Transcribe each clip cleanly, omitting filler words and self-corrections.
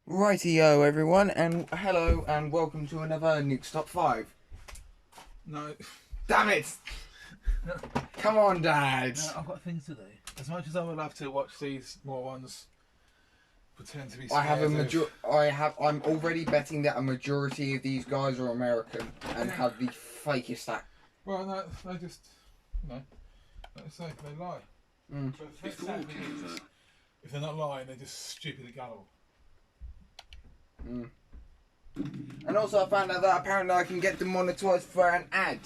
Rightio everyone, and hello and welcome to another Nuke Top 5. No. Damn it! Come on, Dad! No, I've got things to do. As much as I would love to watch these more ones pretend to be I'm already betting that a majority of these guys are American and have the fakest act. Well, no, they just, like I say, they lie. So if they're not lying, they're just stupidly gullible. And also I found out that apparently I can get demonetized for an ad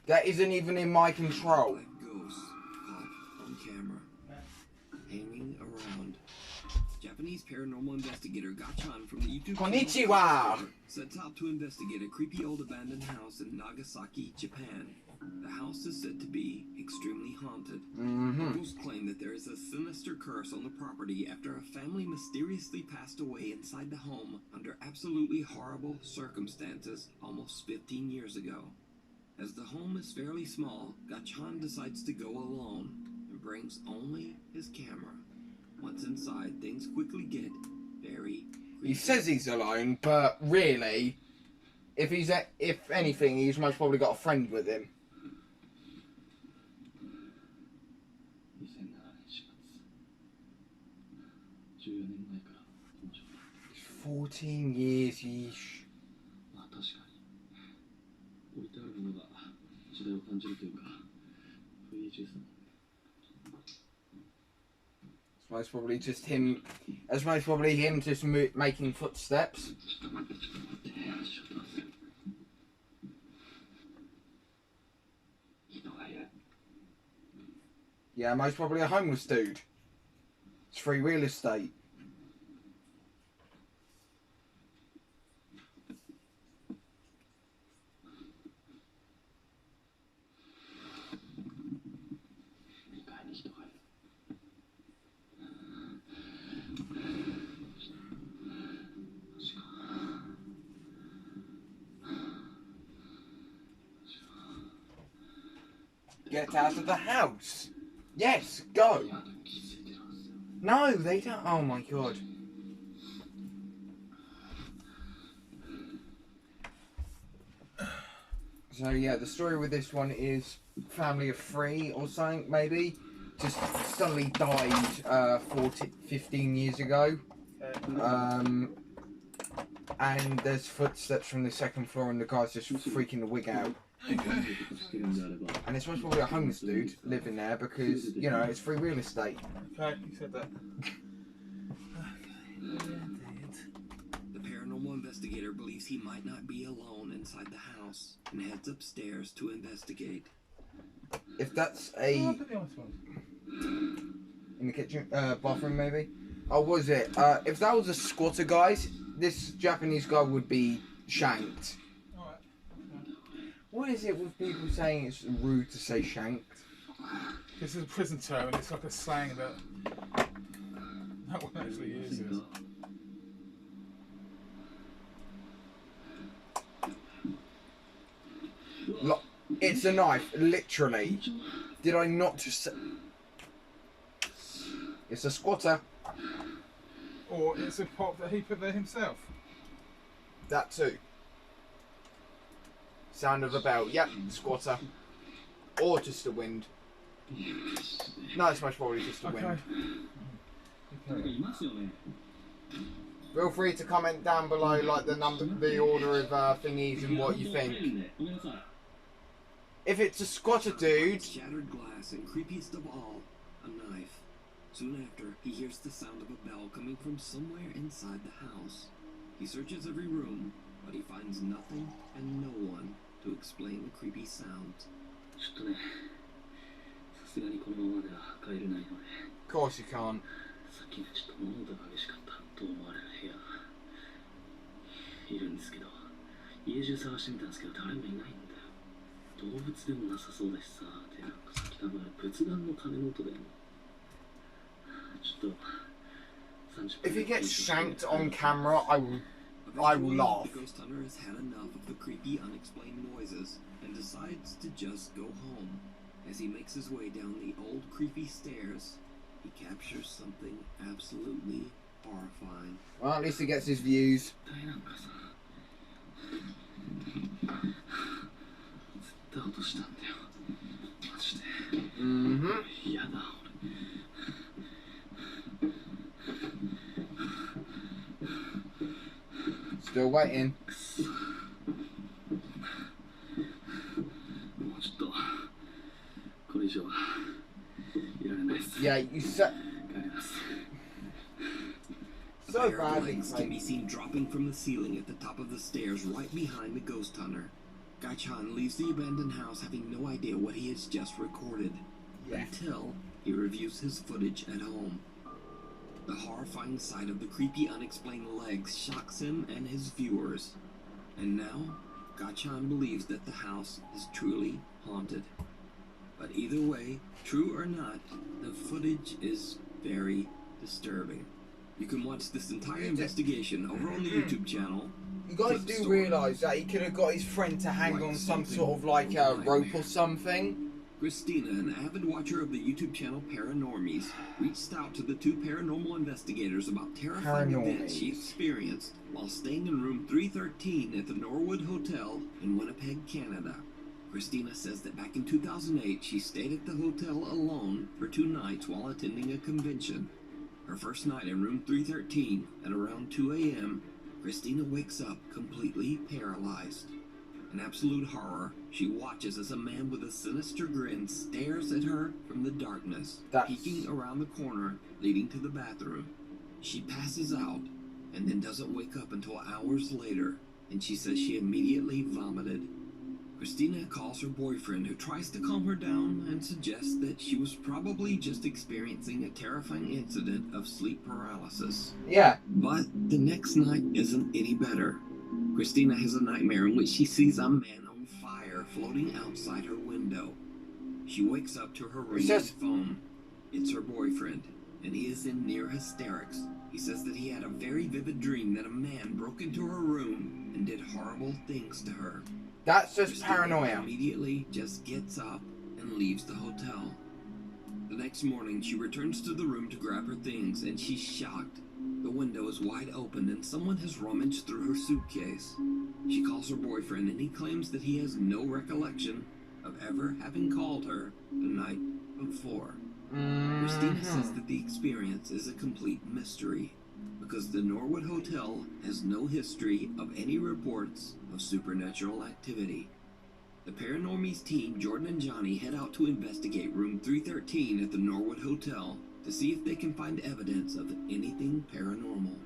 that isn't even in my control. Ghosts caught on camera, hanging around. Japanese paranormal investigator Gachan from the YouTube Konnichiwa! channel sets out to investigate a creepy old abandoned house in Nagasaki, Japan. The house is said to be extremely haunted. Locals claim that there is a sinister curse on the property after a family mysteriously passed away inside the home under absolutely horrible circumstances almost 15 years ago. As the home is fairly small, Gachan decides to go alone and brings only his camera. Once inside, things quickly get very creepy. He says he's alone, but really, if anything, he's most probably got a friend with him. 14 years, yeesh. まあ確かに置いてあるものが時代を感じるというか VHS の It's most probably just him. It's most probably him just making footsteps. Yeah, most probably a homeless dude. It's free real estate. Get out of the house. Yes, go. No, they don't. Oh my god. So yeah, the story with this one is family of 3 or something, maybe. Just suddenly died 15 years ago. And there's footsteps from the second floor and the guy's just freaking the wig out. And it's most probably a homeless dude living there because, you know, it's free real estate. Okay, you said that. The paranormal investigator believes he might not be alone inside the house and heads upstairs to investigate. If that's a... in the kitchen, bathroom maybe? Oh, was it? If that was a squatter, guys, this Japanese guy would be shanked. What is it with people saying it's rude to say shanked? This is a prison term and it's like a slang that no one actually uses. It's a knife, literally. Did I not just say... It's a squatter. Or it's a pop that he put there himself. That too. Sound of a bell. Yep, squatter. Or just the wind. No, it's most probably just the wind. Feel free to comment down below, like the order of thingies and what you think. If it's a squatter dude. Shattered glass and creepiest of all, a knife. Soon after, he hears the sound of a bell coming from somewhere inside the house. He searches every room, but he finds nothing and no one to explain the creepy sound. Of course you can't. If he gets shanked on camera, I will laugh. The ghost hunter has had enough of the creepy, unexplained noises and decides to just go home. As he makes his way down the old, creepy stairs, he captures something absolutely horrifying. Well, at least he gets his views. 絶対落としたんだよ。マジで。Mm-hmm. 嫌だ、Still waiting. 俺。もうちょっと、これ以上はいられないっす。 Yeah, you said. 帰ります。 A So pair of badly legs can be seen dropping from the ceiling at the top of the stairs right behind the ghost hunter. Gai-chan leaves the abandoned house having no idea what he has just recorded. Yeah. Until he reviews his footage at home. The horrifying sight of the creepy unexplained legs shocks him and his viewers. And now, Gai-chan believes that the house is truly haunted. But either way, true or not, the footage is very disturbing. You can watch this entire investigation over on the YouTube channel. You guys do realise that he could have got his friend to hang on some sort of like a rope or something? Christina, an avid watcher of the YouTube channel Paranormies, reached out to the two paranormal investigators about terrifying events she experienced while staying in room 313 at the Norwood Hotel in Winnipeg, Canada. Christina says that back in 2008, she stayed at the hotel alone for 2 nights while attending a convention. Her first night in room 313 at around 2 a.m., Christina wakes up completely paralyzed. In absolute horror, she watches as a man with a sinister grin stares at her from the darkness, peeking around the corner leading to the bathroom. She passes out and then doesn't wake up until hours later, and she says she immediately vomited. Christina calls her boyfriend, who tries to calm her down and suggests that she was probably just experiencing a terrifying incident of sleep paralysis. Yeah. But the next night isn't any better. Christina has a nightmare in which she sees a man on fire floating outside her window. She wakes up to her ringing phone. It's her boyfriend, and he is in near hysterics. He says that he had a very vivid dream that a man broke into her room and did horrible things to her. That's just Christina paranoia. immediately just gets up and leaves the hotel. The next morning, she returns to the room to grab her things, and she's shocked. The window is wide open, and someone has rummaged through her suitcase. She calls her boyfriend, and he claims that he has no recollection of ever having called her the night before. Christina says that the experience is a complete mystery, because the Norwood Hotel has no history of any reports of supernatural activity. The Paranormies team, Jordan and Johnny, head out to investigate room 313 at the Norwood Hotel to see if they can find evidence of anything paranormal.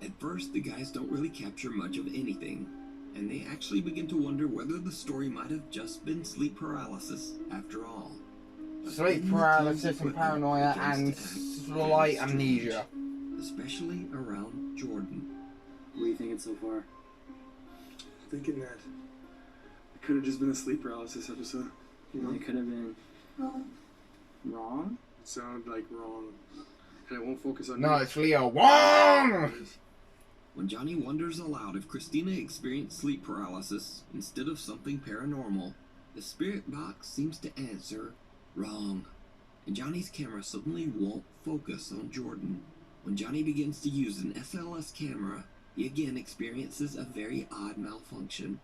At first, the guys don't really capture much of anything, and they actually begin to wonder whether the story might have just been sleep paralysis after all. But Sleep then the paralysis team's and equipment paranoia begins and to act slight very amnesia. strange, especially around Jordan. What are you thinking so far? Thinking that it could have just been a sleep paralysis episode. You know? It could have been wrong? It sounded like wrong. And I won't focus on No, it's Leo. Wrong! When Johnny wonders aloud if Christina experienced sleep paralysis instead of something paranormal, the spirit box seems to answer wrong, and Johnny's camera suddenly won't focus on Jordan. When Johnny begins to use an SLS camera, he again experiences a very odd malfunction.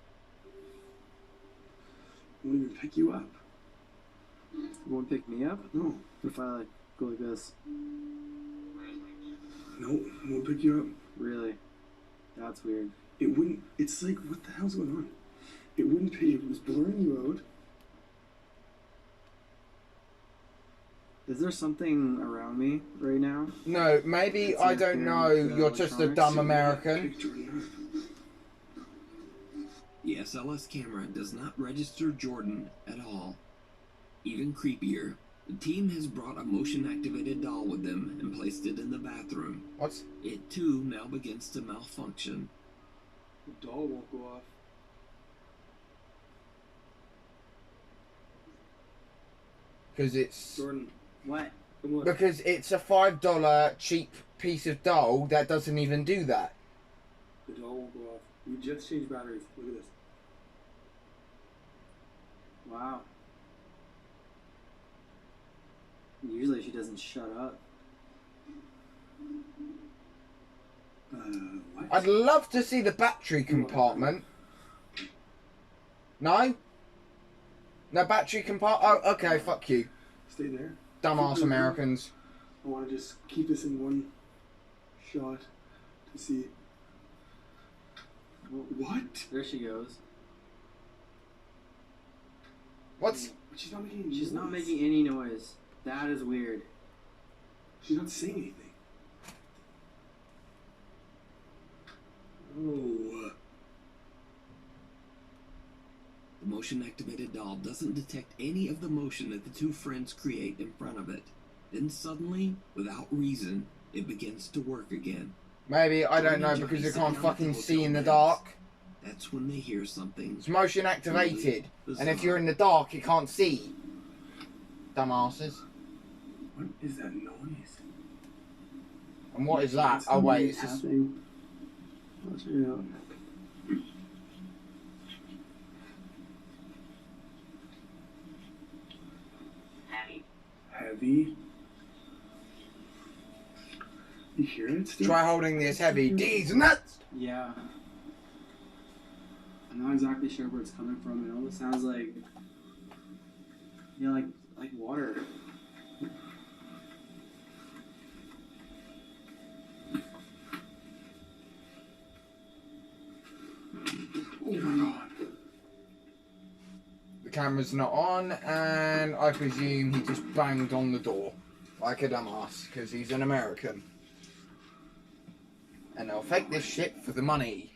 I won't even pick you up. You won't pick me up? No. What if I like go like this? No, I won't pick you up. Really? That's weird. It wouldn't. It's like, what the hell's going on? It wouldn't pick. It was blurring you out. Is there something around me right now? No, maybe, I don't know, you're just a dumb American. Pick Jordan up. The SLS camera does not register Jordan at all. Even creepier, the team has brought a motion-activated doll with them and placed it in the bathroom. What? It too now begins to malfunction. The doll won't go off. Because it's... Jordan, What? come on. Because it's a $5 cheap piece of doll that doesn't even do that. The doll won't go off. We just changed batteries. Look at this. Wow. Usually she doesn't shut up. I'd love to see the battery compartment. No? No battery compartment? Oh, okay, fuck you. Stay there. Dumbass Americans. I want to just keep this in one shot to see. What? There she goes. What's... She's not making any noise. She's not making any noise. That is weird. She's not saying anything. Oh. The motion-activated doll doesn't detect any of the motion that the two friends create in front of it. Then suddenly, without reason, it begins to work again. Maybe, I don't know, because you can't fucking see in the dark. That's when they hear something. It's motion activated. And if you're in the dark, you can't see. Dumbasses. What is that noise? And what is that? Oh wait, it's just... Let's check it out. Heavy. You hear it still? Try holding this heavy. These nuts! Yeah. I'm not exactly sure where it's coming from. It almost sounds like, yeah, like water. Oh my god. The camera's not on, and I presume he just banged on the door. Like a dumbass, because he's an American. And they'll fake this shit for the money.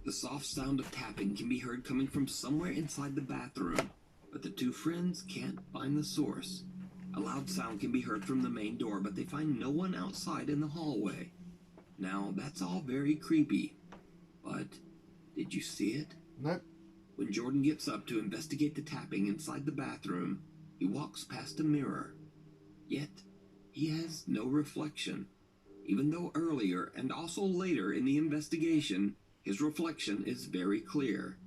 The soft sound of tapping can be heard coming from somewhere inside the bathroom, but the two friends can't find the source. A loud sound can be heard from the main door, but they find no one outside in the hallway. Now, that's all very creepy, but did you see it? Nope. When Jordan gets up to investigate the tapping inside the bathroom, he walks past a mirror. Yet, he has no reflection, even though earlier and also later in the investigation, his reflection is very clear.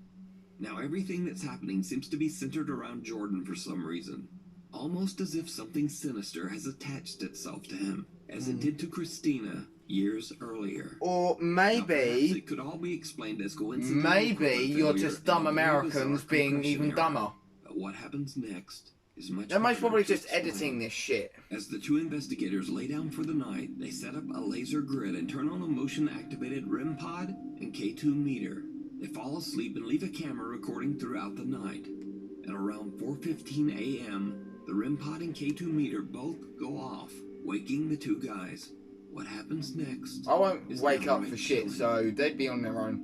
Now everything that's happening seems to be centered around Jordan for some reason. Almost as if something sinister has attached itself to him, as it did to Christina years earlier. Or Now, perhaps maybe... it could all be explained as coincidental Maybe corporate you're failure just dumb and a very Americans bizarre being compression even error. dumber. But what happens next is much They're most harder probably to just explain. editing this shit. As the two investigators lay down for the night, they set up a laser grid and turn on a motion-activated REM pod and K2 meter. They fall asleep and leave a camera recording throughout the night. At around 4:15 a.m., the REM pod and K2 meter both go off, waking the two guys. What happens next? I won't is wake up downright for shit, chilling. so they'd be on their own.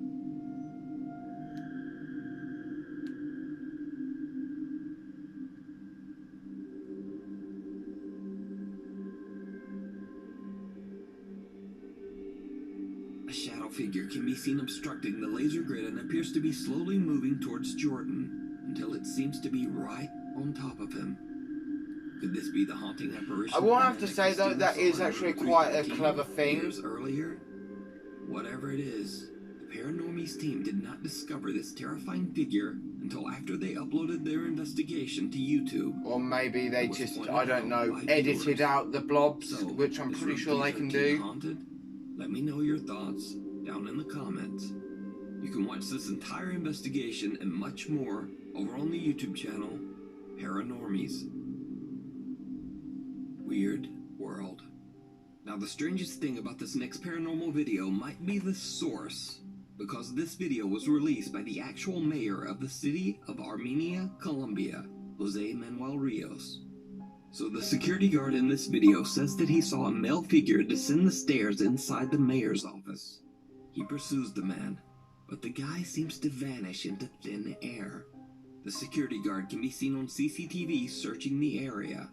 A shadow figure can be seen obstructing the laser grid and appears to be slowly moving towards Jordan until it seems to be right on top of him. Could this be the haunting apparition? I will have to that say though, Christina that saw is in her actually creepy quite a TV clever thing. years earlier? Whatever it is, the Paranormies team did not discover this terrifying figure until after they uploaded their investigation to YouTube. Or maybe they It was just, pointed I don't out know, by edited viewers. out the blobs, So, which I'm is pretty Route sure they can 313 do. haunted? Let me know your thoughts down in the comments. You can watch this entire investigation and much more over on the YouTube channel, Paranormies. Weird World. Now the strangest thing about this next paranormal video might be the source, because this video was released by the actual mayor of the city of Armenia, Colombia, Jose Manuel Rios. So the security guard in this video says that he saw a male figure descend the stairs inside the mayor's office. He pursues the man, but the guy seems to vanish into thin air. The security guard can be seen on CCTV searching the area,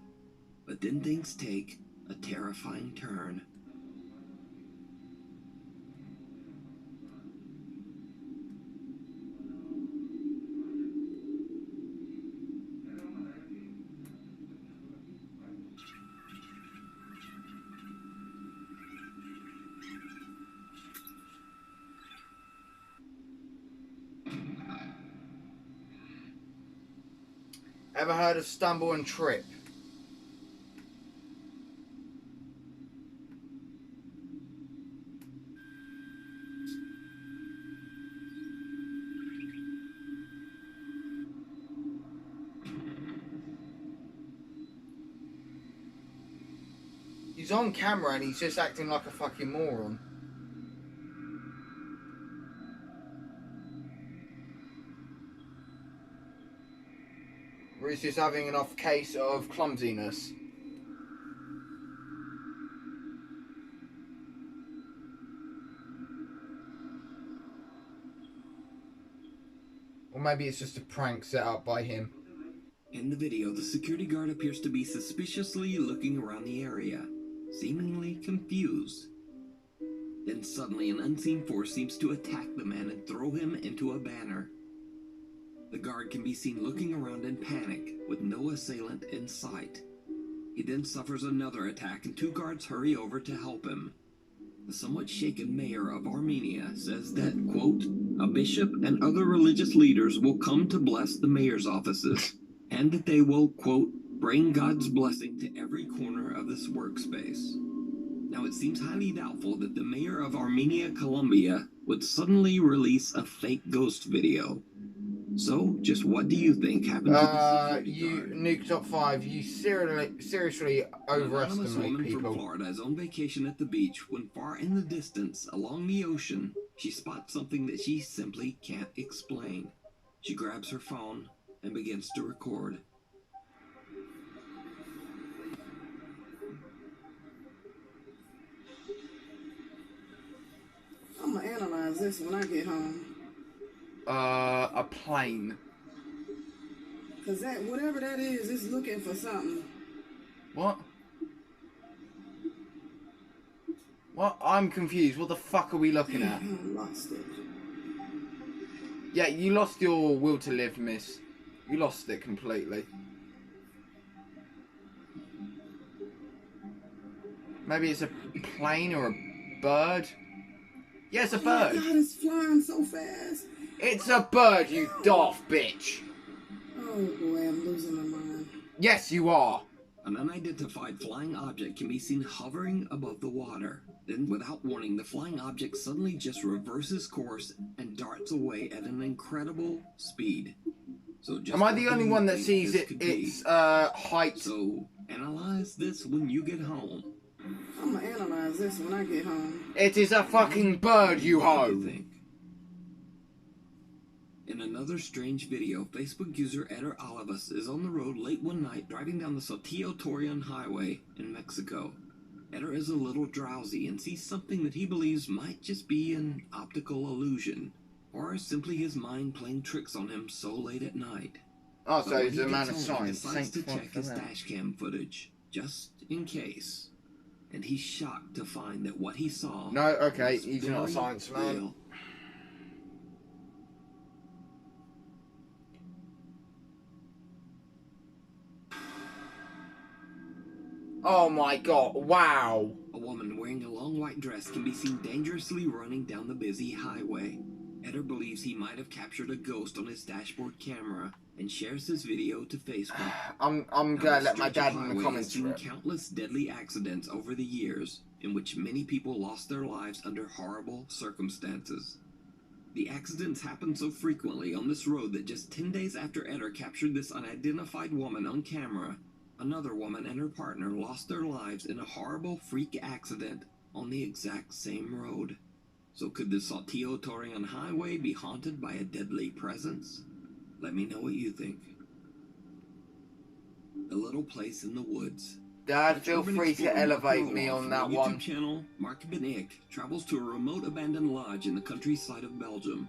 but then things take a terrifying turn. Ever heard of stumble and trip? He's on camera and he's just acting like a fucking moron. Or he's just having an off case of clumsiness. Or maybe it's just a prank set up by him. In the video, the security guard appears to be suspiciously looking around the area, seemingly confused. Then suddenly an unseen force seems to attack the man and throw him into a banner. The guard can be seen looking around in panic, with no assailant in sight. He then suffers another attack and 2 guards hurry over to help him. The somewhat shaken mayor of Armenia says that, quote, a bishop and other religious leaders will come to bless the mayor's offices, and that they will, quote, bring God's blessing to every corner of this workspace. Now, it seems highly doubtful that the mayor of Armenia, Colombia, would suddenly release a fake ghost video. So, just what do you think happened to the security guard? Nuke Top 5, you seriously overestimate An woman people. from Florida is on vacation at the beach when far in the distance, along the ocean, she spots something that she simply can't explain. She grabs her phone and begins to record. I'm gonna analyze this when I get home. A plane. Cause that, whatever that is looking for something. What? What? I'm confused. What the fuck are we looking at? I lost it. Yeah, you lost your will to live, miss. You lost it completely. Maybe it's a plane or a bird? Yeah, it's a bird. Oh my God, it's flying so fast. It's a bird, you daft bitch. Oh boy, I'm losing my mind. Yes, you are. An unidentified flying object can be seen hovering above the water. Then, without warning, the flying object suddenly just reverses course and darts away at an incredible speed. So, just am I the only one that sees its height? So, analyze this when you get home. I'm gonna analyze this when I get home. It is a fucking bird, you What do hoe. you think? In another strange video, Facebook user Eder Olivas is on the road late one night driving down the Saltillo Torreon Highway in Mexico. Eder is a little drowsy and sees something that he believes might just be an optical illusion, or simply his mind playing tricks on him so late at night. Oh, But so when he's he a man gets of home, he science. decides to Thank check fuck his for that. dashcam footage, just in case. And he's shocked to find that what he saw No, okay, was he's not a very science man. real. Oh my god, wow. A woman wearing a long white dress can be seen dangerously running down the busy highway. Eder believes he might have captured a ghost on his dashboard camera and shares his video to Facebook. I'm Now, gonna the let my stretch dad of in the highway comments has seen for it. countless deadly accidents over the years in which many people lost their lives under horrible circumstances. The accidents happen so frequently on this road that just 10 days after Eder captured this unidentified woman on camera, another woman and her partner lost their lives in a horrible freak accident on the exact same road. So could the Saltillo Torreon Highway be haunted by a deadly presence? Let me know what you think. A little place in the woods. Dad, feel Urban free to explorer elevate Mark me Roloff on from that our YouTube one. channel, Mark Benick travels to a remote abandoned lodge in the countryside of Belgium.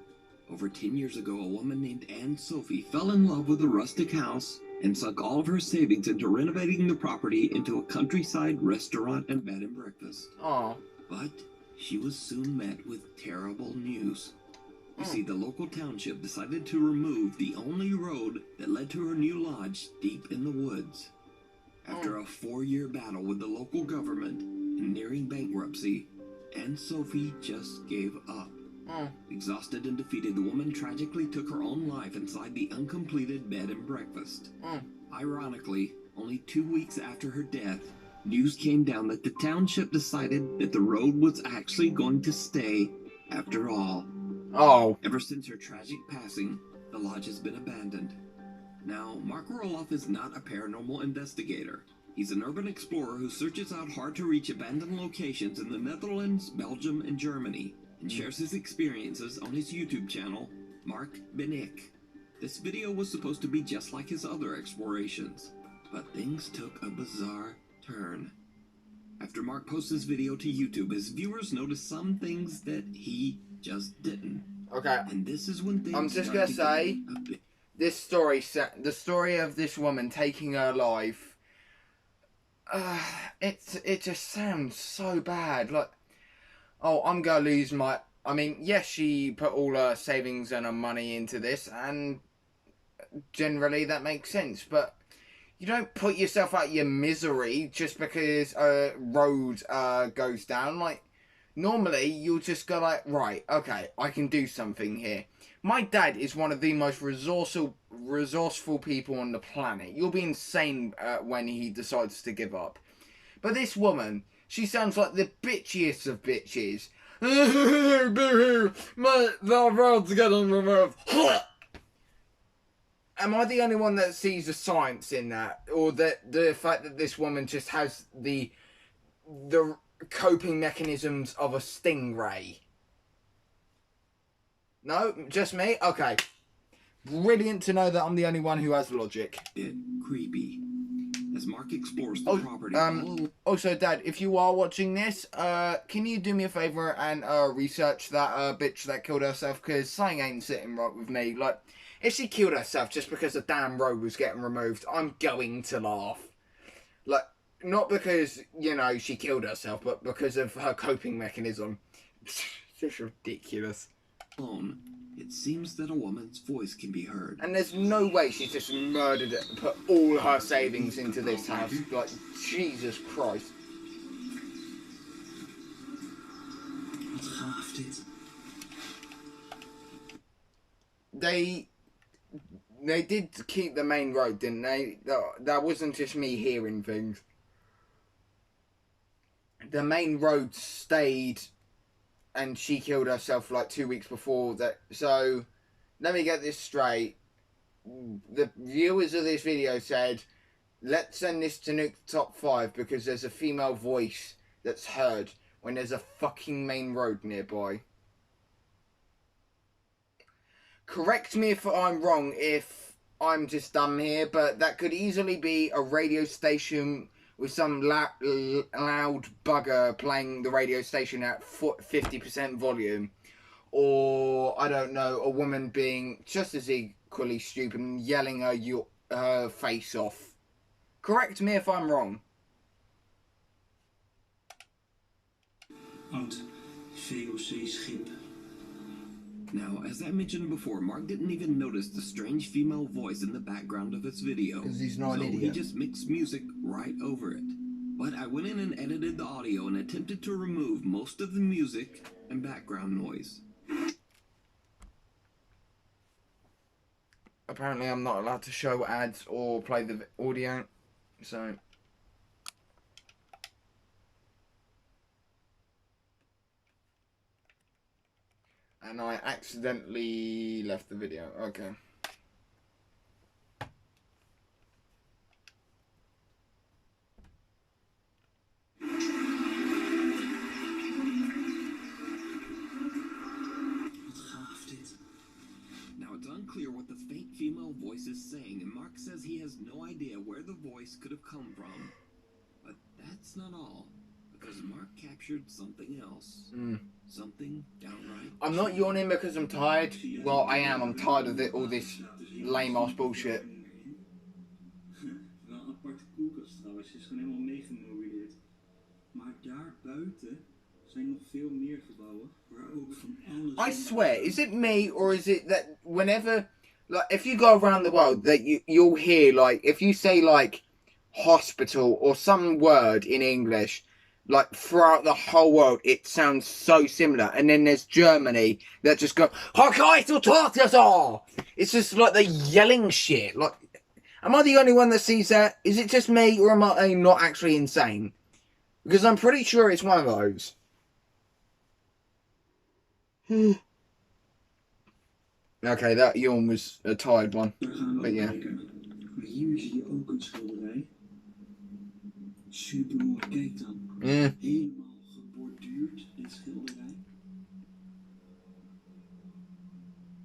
Over 10 years ago, a woman named Anne Sophie fell in love with a rustic house and sunk all of her savings into renovating the property into a countryside restaurant and bed and breakfast. Oh. But she was soon met with terrible news. You see, the local township decided to remove the only road that led to her new lodge deep in the woods. After a 4-year battle with the local government and nearing bankruptcy, Anne Sophie just gave up. Exhausted and defeated, the woman tragically took her own life inside the uncompleted bed and breakfast. Ironically, only 2 weeks after her death, news came down that the township decided that the road was actually going to stay after all. Oh. Ever since her tragic passing, the lodge has been abandoned. Now, Mark Roloff is not a paranormal investigator. He's an urban explorer who searches out hard-to-reach abandoned locations in the Netherlands, Belgium, and Germany, and shares his experiences on his YouTube channel, Mark Benik. This video was supposed to be just like his other explorations, but things took a bizarre turn. After Mark posts this video to YouTube, his viewers noticed some things that he just didn't. Okay. And this is when things I'm just gonna say, this story, the story of this woman taking her life, it just sounds so bad. Like, oh, I'm gonna lose my. I mean, yes, she put all her savings and her money into this, and generally that makes sense. But you don't put yourself out of your misery just because a road goes down. Like, normally you'll just go like, right, okay, I can do something here. My dad is one of the most resourceful people on the planet. You'll be insane when he decides to give up. But this woman, she sounds like the bitchiest of bitches. The road's getting removed. Am I the only one that sees the science in that? Or that the fact that this woman just has the coping mechanisms of a stingray? No? Just me? Okay. Brilliant to know that I'm the only one who has logic. Bit creepy. As Mark explores the property. Also, Dad, if you are watching this, can you do me a favour and research that bitch that killed herself? Because something ain't sitting right with me. Like, if she killed herself just because the damn road was getting removed, I'm going to laugh. Like, not because, you know, she killed herself, but because of her coping mechanism. It's just ridiculous. It seems that a woman's voice can be heard. And there's no way she's just murdered it and put all her savings into this house. Like, Jesus Christ. Wat gaaf dit. They did keep the main road, didn't they? That wasn't just me hearing things. The main road stayed, and she killed herself like 2 weeks before that. So, let me get this straight. The viewers of this video said, let's send this to Nuke Top 5 because there's a female voice that's heard when there's a fucking main road nearby. Correct me if I'm wrong, if I'm just dumb here, but that could easily be a radio station with some loud bugger playing the radio station at 50% volume. Or, I don't know, a woman being just as equally stupid and yelling her face off. Correct me if I'm wrong. Oud VOC-schip. Now, as I mentioned before, Mark didn't even notice the strange female voice in the background of his video. Because he's not an idiot. He just mixed music right over it. But I went in and edited the audio and attempted to remove most of the music and background noise. Apparently I'm not allowed to show ads or play the audio, so... And I accidentally left the video. Okay. Now it's unclear what the faint female voice is saying, and Mark says he has no idea where the voice could have come from. But that's not all, because Mark captured something else. Something downright... I'm not yawning because I'm tired. Well, I am. I'm tired of all this lame-ass bullshit. Wel een aparte koelkast trouwens, is gewoon helemaal meegemobileerd. Maar daar buiten zijn nog veel meer gebouwen, waar ook van alles... I swear, is it me or is it that whenever, like, if you go around the world, that you'll hear, like, if you say, like, hospital or some word in English, like, throughout the whole world, it sounds so similar. And then there's Germany that just go, it's just like the yelling shit. Like, am I the only one that sees that? Is it just me or am I not actually insane? Because I'm pretty sure it's one of those. Okay, that yawn was a tired one. But yeah. Maar hier zie je ook een schilderij. Supermooi, kijk dan. Mm. Helemaal geborduurd, dit schilderij.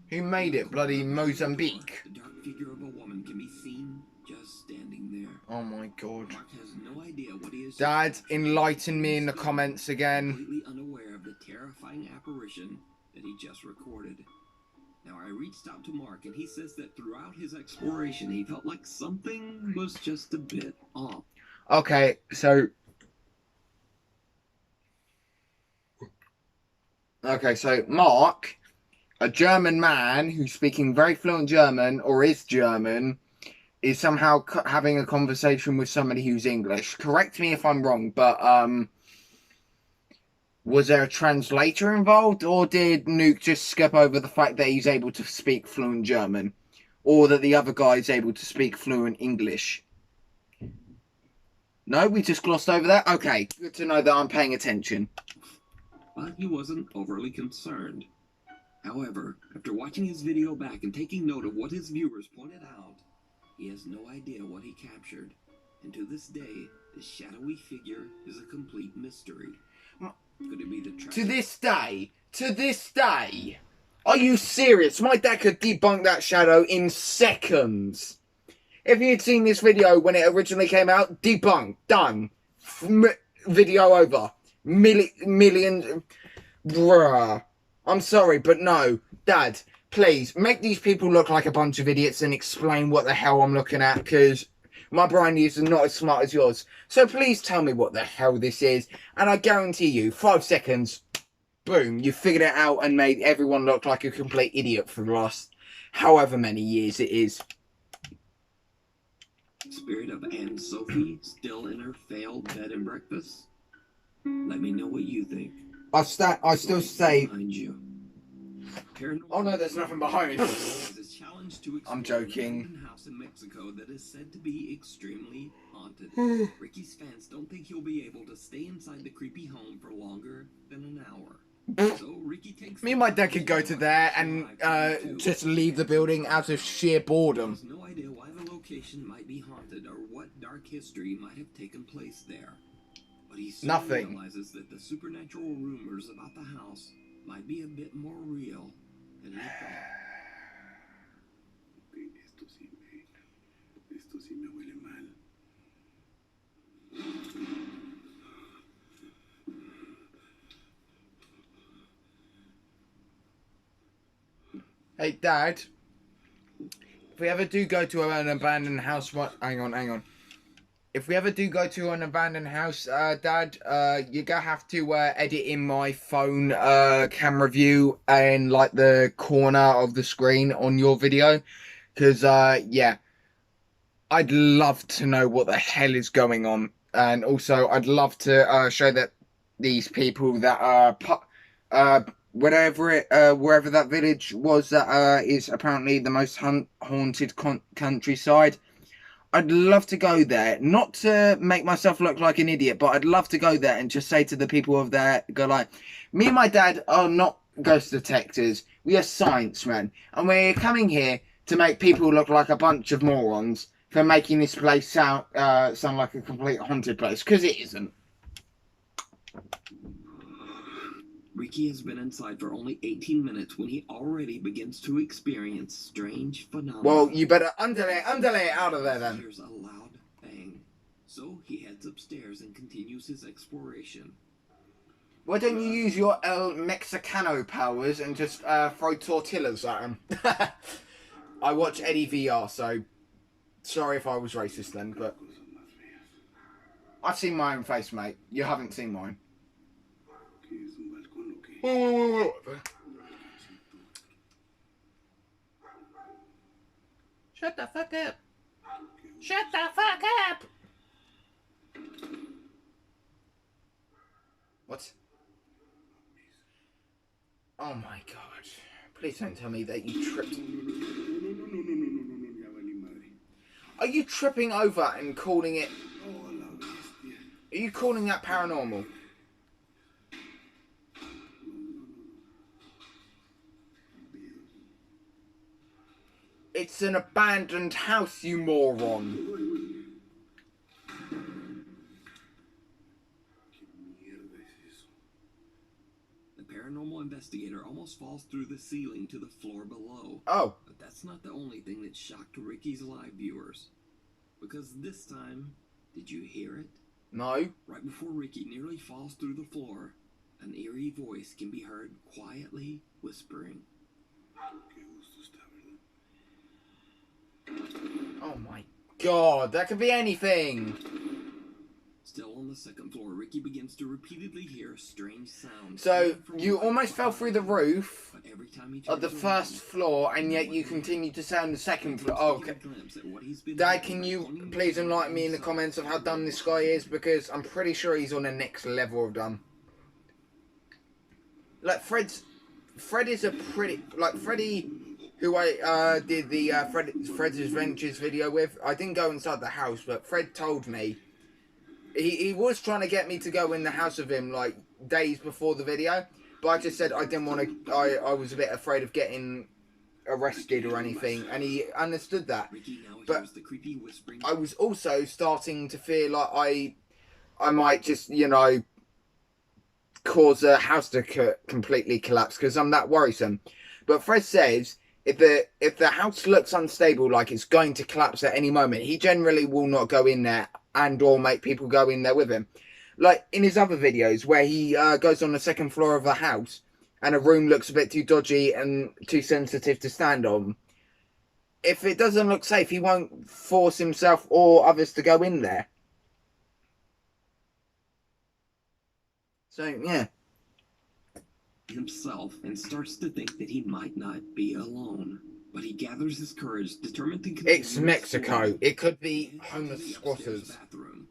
Who made it? Bloody Mozambique. The dark figure of a woman can be seen just standing there. Oh my god. Mark has no idea what he is. Dad, enlighten me in the comments again. Completely unaware of the terrifying apparition that he just recorded. Now, I reached out to Mark, and he says that throughout his exploration, he felt like something was just a bit off. Okay, so... Okay, so Mark, a German man who's speaking very fluent German, or is German, is somehow having a conversation with somebody who's English. Correct me if I'm wrong, but, was there a translator involved, or did Nuke just skip over the fact that he's able to speak fluent German? Or that the other guy is able to speak fluent English? No, we just glossed over that? Okay, good to know that I'm paying attention. But he wasn't overly concerned. However, after watching his video back and taking note of what his viewers pointed out, he has no idea what he captured. And to this day, the shadowy figure is a complete mystery. Could it be the To this day, are you serious? My dad could debunk that shadow in seconds. If you'd seen this video when it originally came out, debunked, done. Video over. Million. Bruh. I'm sorry, but no. Dad, please, make these people look like a bunch of idiots and explain what the hell I'm looking at, because my brain is not as smart as yours. So please tell me what the hell this is, and I guarantee you, 5 seconds, boom, you figured it out and made everyone look like a complete idiot for the last however many years it is. Spirit of Aunt Sophie still in her failed bed and breakfast? Let me know what you think. I still say... Behind you. Oh no, there's nothing behind me. I'm joking. A house in Mexico that is said to be extremely haunted. Ricky's fans don't think he'll be able to stay inside the creepy home for longer than an hour. So Ricky takes Me and my dad could go to there and just leave the building out of sheer boredom. He has no idea why the location might be haunted or what dark history might have taken place there. But he soon realizes that the supernatural rumors about the house might be a bit more real than he thought. Esto sí me huele mal. Hey, Dad. If we ever do go to an abandoned house, what? Hang on. If we ever do go to an abandoned house, Dad, you're gonna have to edit in my phone camera view in like the corner of the screen on your video, because yeah, I'd love to know what the hell is going on, and also I'd love to show that these people that are wherever that village was that is apparently the most haunted countryside. I'd love to go there, not to make myself look like an idiot, but I'd love to go there and just say to the people of there, go like, me and my dad are not ghost detectors, we are science men, and we're coming here to make people look like a bunch of morons for making this place sound like a complete haunted place, because it isn't. Ricky has been inside for only 18 minutes when he already begins to experience strange phenomena. Well, you better underlay out of there then. He hears a loud bang. So he heads upstairs and continues his exploration. Why don't you use your El Mexicano powers and just throw tortillas at him? I watch Eddie VR, so sorry if I was racist then, but I've seen my own face, mate. You haven't seen mine. Whoa. Shut the fuck up. Shut the fuck up. What? Oh my god. Please don't tell me that you tripped. Are you tripping over and calling it... Are you calling that paranormal? It's an abandoned house, you moron. paranormal investigator almost falls through the ceiling to the floor below. Oh. But that's not the only thing that shocked Ricky's live viewers. Because this time, did you hear it? No. Right before Ricky nearly falls through the floor, an eerie voice can be heard quietly whispering. Oh my god, that could be anything. Still on the second floor, Ricky begins to repeatedly hear strange sounds. So, you almost fell through the roof But every time he of the turns first around, floor, and yet you continue to stay on the second floor. Oh, okay. Dad, can you please enlighten me in the comments of how dumb this guy is? Because I'm pretty sure he's on the next level of dumb. Like, Fred is a pretty... Like, Freddy, who I did the Fred's Adventures video with, I didn't go inside the house, but Fred told me. He was trying to get me to go in the house with him, like, days before the video. But I just said I didn't want to... I was a bit afraid of getting arrested or anything. And he understood that. But I was also starting to feel like I might just, you know, cause a house to completely collapse because I'm that worrisome. But Fred says if the house looks unstable, like it's going to collapse at any moment, he generally will not go in there and or make people go in there with him. Like in his other videos where he goes on the second floor of a house and a room looks a bit too dodgy and too sensitive to stand on. If it doesn't look safe, he won't force himself or others to go in there. So, yeah. Himself and starts to think that he might not be alone. But he gathers his courage, determined to continue. It's Mexico. It could be homeless squatters. Bathroom.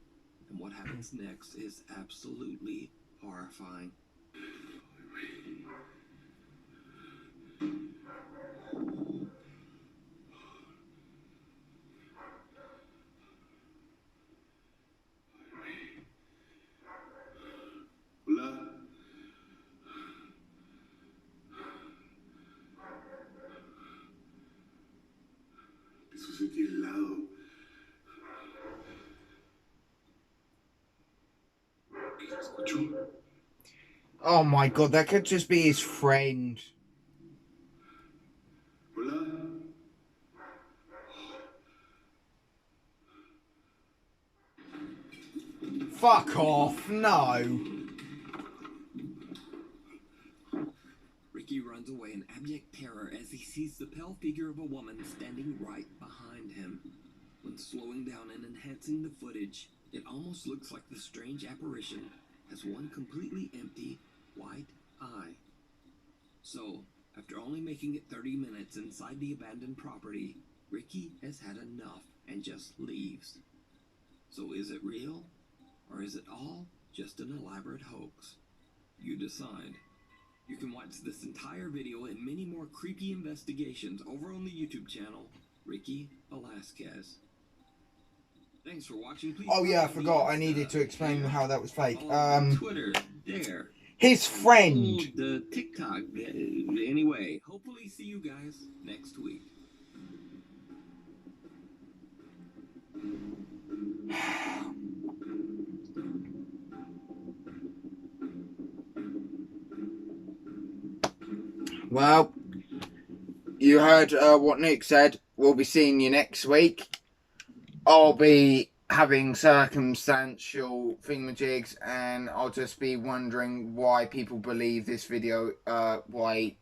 And what happens next is absolutely horrifying. Hola. Empiezo a sentir helado. ¿Qué escucho? Oh my god, that could just be his friend. Hola. Fuck off, no. Ricky runs away in abject terror as he sees the pale figure of a woman standing right behind him. When slowing down and enhancing the footage, it almost looks like the strange apparition has one completely empty, white eye. So, after only making it 30 minutes inside the abandoned property, Ricky has had enough and just leaves. So is it real? Or is it all just an elaborate hoax? You decide. You can watch this entire video and many more creepy investigations over on the YouTube channel, Ricky Velasquez. Thanks for watching. Please Oh yeah, I forgot. I needed to explain how that was fake. Twitter, there. His friend. The TikTok. Anyway, hopefully see you guys next week. Well, you heard what Nuke said. We'll be seeing you next week. I'll be having circumstantial thingamajigs, and I'll just be wondering why people believe this video, why,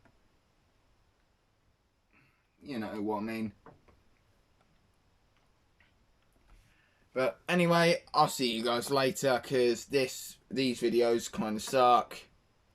you know what I mean. But anyway, I'll see you guys later, because these videos kind of suck.